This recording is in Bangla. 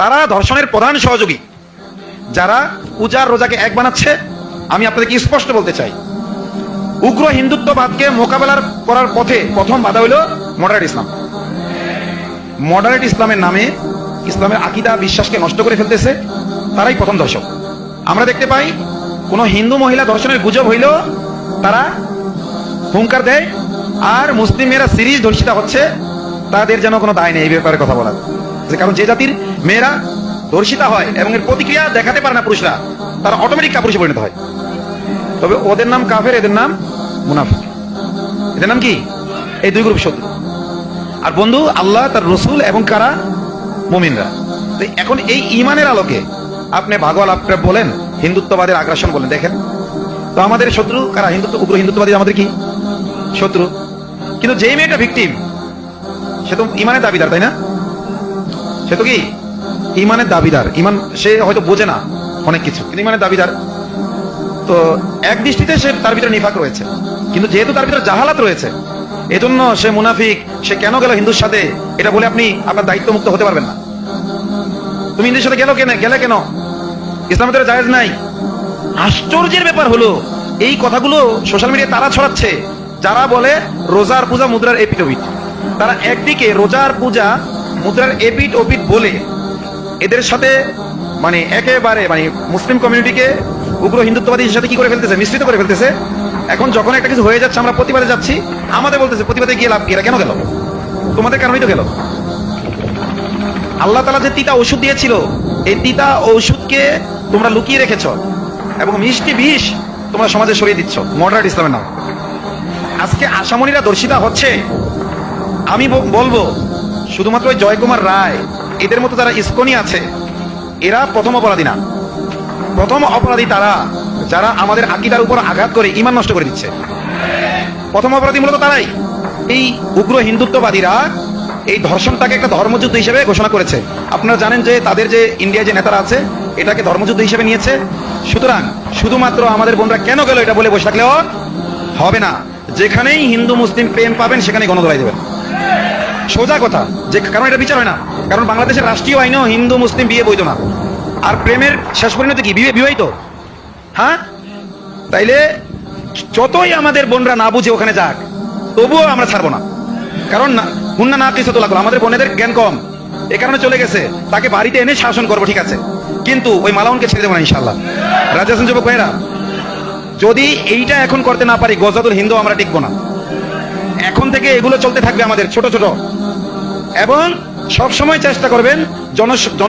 তারা ধর্ষণের প্রধান সহযোগী। যারা পূজার রোজাকে এক বানাচ্ছে, আমি আপনাদেরকে স্পষ্ট বলতে চাই, উগ্র হিন্দুত্ববাদকে মোকাবেলা করার পথে প্রথম বাধা হইল মডারেট ইসলাম। মডারেট ইসলামের নামে ইসলামের আকীদা বিশ্বাসকে নষ্ট করে ফেলতেছে, তারাই প্রথম দর্শক। আমরা দেখতে পাই কোন হিন্দু মহিলা ধর্ষণের গুজব হইল তারা হুঙ্কার দেয়, আর মুসলিম মেয়েরা সিরিজ ধর্ষিতা হচ্ছে, তাদের যেন কোনো দায় নেই এই ব্যাপারে কথা বলার। কারণ যে জাতির মেয়েরা ধর্ষিতা হয় এবং এর প্রতিক্রিয়া দেখাতে পারে না পুরুষরা, তারা অটোমেটিক কাপুরুষে পরিণত হয়। তবে ওদের নাম কাফের, এদের নাম মুনাফিক। এদের নাম কি? এই দুই গ্রুপ শত্রু। আর বন্ধু আল্লাহ, তার রসুল এবং কারা? মুমিনরা। এখন এই ইমানের আলোকে আপনি ভাগওয়াল আপনি বলেন, হিন্দুত্ববাদের আগ্রাসন বলেন, দেখেন তো আমাদের শত্রু কারা? উগ্র হিন্দুত্ববাদী আমাদের কি শত্রু। কিন্তু যেই মেয়েটা ভিকটিম, সে তো ইমানের দাবিদার, তাই না? সে তো কি ইমানের দাবিদার। ইমান সে হয়তো বোঝে না অনেক কিছু, কিন্তু ইমানের দাবিদার। তো এক দৃষ্টিতে সে তার ভিতরে নিফাক রয়েছে, কিন্তু যেহেতু তার ভিতরে জাহালাত রয়েছে, এজন্য সে মুনাফিক। সে কেন গেল হিন্দুর সাথে, এটা বলে আপনি আপনার দায়িত্ব মুক্ত হতে পারবেন না। তুমি হিন্দুর সাথে গেলে কেন? ইসলামের দ্বারা জায়েজ নাই। আশ্চর্যের ব্যাপার হলো এই কথাগুলো সোশ্যাল মিডিয়ায় তারা ছড়াচ্ছে যারা বলে রোজার পূজা মুদ্রার এপিট ওপিট। তারা একদিকে রোজার পূজা মুদ্রার এপিট ওপিট বলে এদের সাথে মানে একেবারে মানে মুসলিম কমিউনিটিকে উগ্র হিন্দুত্ববাদীর সাথে কি করে ফেলতেছে, মিশ্রিত করে ফেলতেছে। এখন যখন একটা কিছু হয়ে যাচ্ছে, আমরা প্রতিবাদে যাচ্ছি, আমাদের বলতেছে প্রতিবাদে গিয়ে লাভ কি, এরা কেন গেল? তোমাদের কারণেই তো গেল। আল্লাহ তাআলা যে তিতা ওষুধ দিয়েছিল, এই তিতা ঔষধকে তোমরা লুকিয়ে রেখেছ এবং মিষ্টি বিষ তোমরা সমাজে সরিয়ে দিচ্ছ মডারেট ইসলামের নাম। আজকে আসামনীরা ধর্ষিতা হচ্ছে, আমি বলবো শুধুমাত্র ওই জয়কুমার রায় এদের মতো যারা ইসকনি আছে, এরা প্রথম অপরাধী না। প্রথম অপরাধী তারা যারা আমাদের আকীদার উপর আঘাত করে ইমান নষ্ট করে দিচ্ছে। প্রথম অপরাধী মূলত তারাই। এই উগ্র হিন্দুত্ববাদীরা এই ধর্ষণটাকে একটা ধর্মযুদ্ধ হিসেবে ঘোষণা করেছে। আপনারা জানেন যে তাদের যে ইন্ডিয়ায় যে নেতারা আছে, এটাকে ধর্মযুদ্ধ হিসেবে নিয়েছে। সুতরাং শুধুমাত্র আমাদের বোনরা কেন গেল এটা বলে বসে থাকলেও হবে না। যেখানেই হিন্দু মুসলিম প্রেম পাবেন সেখানেই গণধোলাই দেবেন, সোজা কথা। যে কারণ এটা বিচার হয় না, কারণ বাংলাদেশের রাষ্ট্রীয় আইনেও হিন্দু মুসলিম বিয়ে বৈধ না। আর প্রেমের শেষ পরিণতি কি? বিবাহিত। হ্যাঁ, তাইলে যতই আমাদের বোনরা না বুঝে ওখানে যাক, তবুও আমরা ছাড়বো না। কারণ হুন্না না কিসতুল আকল, আমাদের বোনেদের জ্ঞান কম, এ কারণে চলে গেছে। তাকে বাড়িতে এনে শাসন করবো, ঠিক আছে, কিন্তু ওই মালাউনকে ছেড়ে দেবো না ইনশাআল্লাহ। রাজি আছেন যুবক ভাইরা? যদি এইটা এখন করতে না পারি, গজাতুল হিন্দু আমরা টিকবো না। এখন থেকে এগুলো চলতে থাকবে আমাদের ছোট ছোট, এবং সবসময় চেষ্টা করবেন